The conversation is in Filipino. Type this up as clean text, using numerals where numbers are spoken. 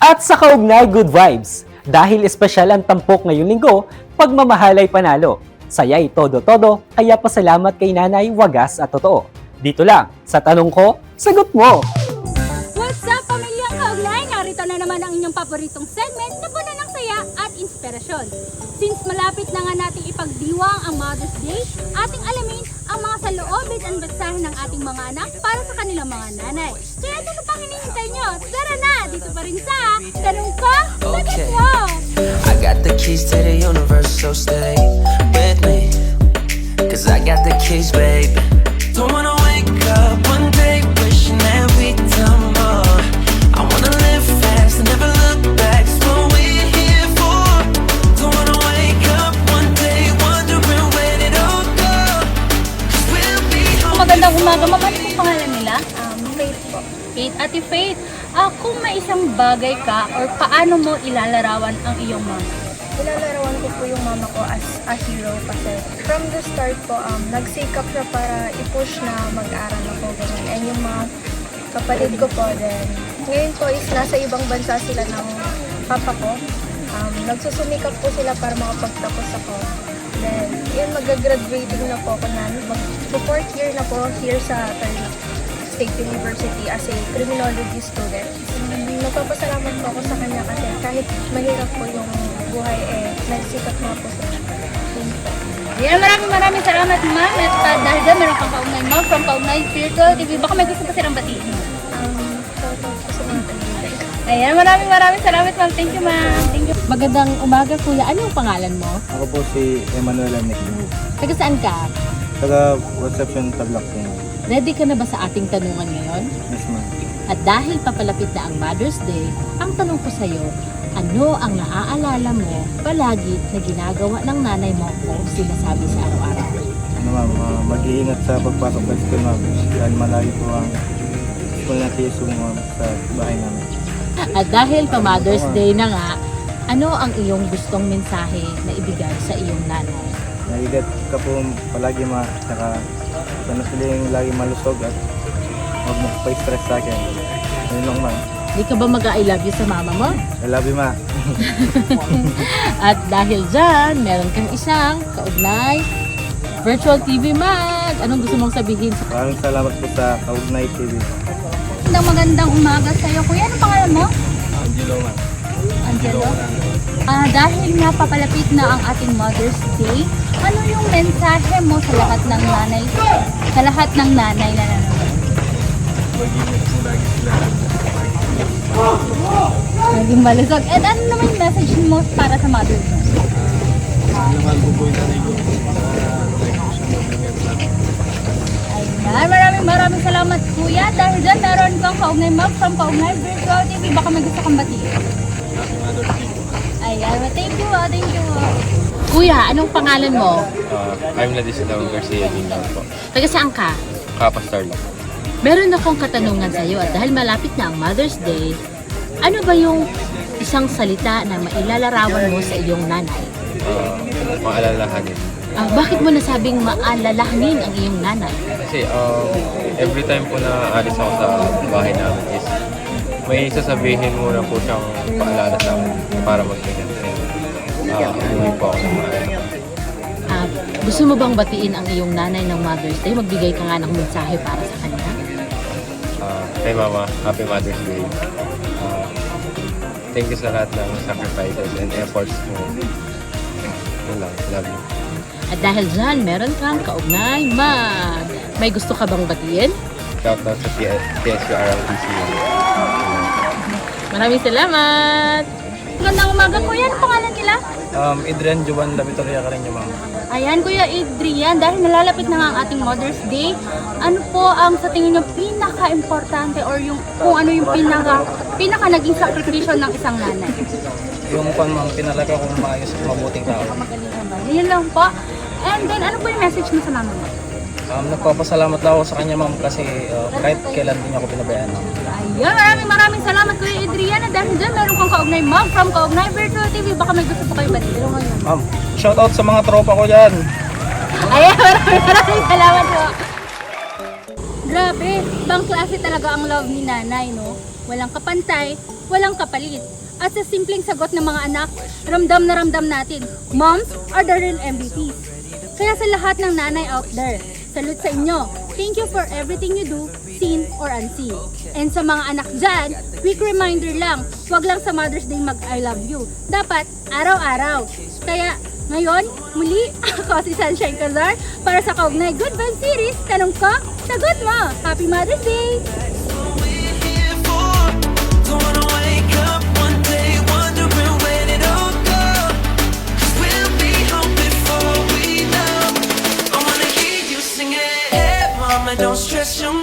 At sa kaugnay good vibes, dahil espesyal ang tampok ngayong linggo, pagmamahalay panalo. Saya'y todo-todo, kaya pasalamat kay nanay, wagas at totoo. Dito lang, sa tanong ko, sagot mo! What's up, pamilyang kaugnay? Narito na naman ang inyong paboritong segment na puno ng saya at inspirasyon. Since malapit na nga nating ipagdiwang ang Mother's Day, ating alamin ang mga saloobin at mensahe ng ating mga anak para sa kanilang mga nanay. Kaya ano pang hinihintay nyo? Tara na! Dito pa rin sa Tanong Ko, Sagot Mo! I got the keys to the universe, so stay with me. Cause I got the keys, baby. Don't wanna wake up one day wishing that we'd done more. I wanna live fast and never look back. It's what we're here for. Don't wanna wake up one day wondering where it all go. Cause we'll be home. Magandang umaga, ma'am. Ano pong pangalan nila? Faith po. Faith. Ate Faith, kung may isang bagay ka or paano mo ilalarawan ang iyong mama? Ilalarawan ko po yung mama ko as a hero kasi from the start po, nagsikap siya para i-push na mag-aral ako. Ganun. And yung mga kapatid ko po din. Ngayon po is nasa ibang bansa sila ng papa ko. Nagsusumikap po sila para makapagtapos ako. Then, yun, mag-graduating na po ako na. Mag-4th year na po here sa State University as a criminology student. Nagpapasalamat po ako sa kanya kasi kahit mahirap po yung buhay, nagsikap nga po siya. Yun po. Yan, maraming salamat, ma'am. At dahil dyan, meron kang kaugnay, ma'am, from Kaugnay Spiritual TV. Baka may gusto pa silang batiin mo. Shout out po sa mga kaibigan. Ayan, maraming salamat, ma'am. Thank you, ma'am. Thank you. Magandang umaga, kuya. Ano ang pangalan mo? Ako po si Emmanuel Amnick. Taga saan ka? Taga reception Tablac po. Ready ka na ba sa ating tanungan ngayon? Yes, ma'am. At dahil papalapit na ang Mother's Day, ang tanong ko sa'yo, ano ang naaalala mo palagi na ginagawa ng nanay mo o sinasabi sa araw-araw? Ano ma'am, mag-iingat sa pagpasok sa school ma'am. Dahil malayo po ang school na TSU ma'am sa bahay namin. At dahil pa Mother's Day na nga, ano ang iyong gustong mensahe na ibigay sa iyong nanay? Naigat ka po palagi ma, saka panatiling lagi malusog at huwag mo pa-stress sa akin. Yun lang ma'am. Di ka ba mag-I love you sa mama mo? I love you ma. At dahil dyan, meron kang isang kaugnay virtual TV mag. Anong gusto mong sabihin sa Maraming salamat po sa Kaugnay TV. magandang umaga sa iyo, kuya? Ano pangalan mo? Angelo ma'am. Angelo? Dahil nga papalapit na ang ating Mother's Day, ano yung mensahe mo sa lahat ng nanay? Sa lahat ng nanay na nanonood? Mag-iingat po lagi sila. Naging malusog. And ano naman yung message mo para sa mother mo? Naman po po yung nanay ko. Ayan, maraming salamat kuya. Dahil dyan, meron kang kaugnay ma'am from Kaugnay Virtual TV. Baka may gusto kang batiin. Ayan, thank you. Kuya, anong pangalan mo? I'm Ladislao Garcia Jr. po. Taga saan ka? Kapastar lang. Meron akong katanungan sa iyo at dahil malapit na ang Mother's Day, ano ba yung isang salita na mailalarawan mo sa iyong nanay? Maalalahanin. Bakit mo nasabing maalalahanin ang iyong nanay? Kasi every time po na alis ako sa bahay namin is may sasabihin muna po siyang paalala sa akin para mag-ingat. Umuwi po ako ng bahay. Gusto mo bang batiin ang iyong nanay ng Mother's Day? Magbigay ka nga ng mensahe para sa kanya? Kay Mama, Happy Mother's Day. Thank you sa lahat ng sacrifices and efforts mo. Yun lang, love you. At dahil dyan, meron kang kaugnay mag. May gusto ka bang batiin? Shout out sa TSU RLTC. Maraming salamat! Magandang umaga, kuya. Ano pangalan nila? Adrian Juan Davitoria ka rin niyo ma'am. Ayan, Kuya Adrian, dahil nalalapit na nga ang ating Mother's Day, ano po ang sa tingin niyo pinaka-importante or yung kung ano yung pinaka naging sakripisyo ng isang nanay? Yung pinalaga kong maayos at mabuting tao. Magaling naman. Yun lang po. And then, ano po yung message mo sa mama mo? Nagpapasalamat lang ako sa kanya ma'am kasi kahit kailan din ako pinabayaan ma'am. Ayan, maraming salamat Kuya Adrian. At dahil dyan, meron kang kaugnay ma'am from Kaugnay Virtual TV. Baka may gusto po kayo batiin. Ma'am, shout out sa mga tropa ko dyan. Ayan, maraming salamat po. Grabe, bang klase talaga ang love ni nanay, no? Walang kapantay, walang kapalit. At sa simpleng sagot ng mga anak, ramdam na ramdam natin, moms are the real MVPs. Kaya sa lahat ng nanay out there, salute sa inyo. Thank you for everything you do, seen or unseen. And sa mga anak dyan, quick reminder lang, wag lang sa Mother's Day mag-I love you. Dapat araw-araw. Kaya ngayon, muli ako si Sunshine Cazar para sa Kaugnay Good Vibes Series. Tanong ko, sagot mo. Happy Mother's Day! What we're here for. Don't wanna wake up one day wondering where did it all go. 'Cause we'll be home before we know. I wanna hear you sing it. Hey, mama, don't stress your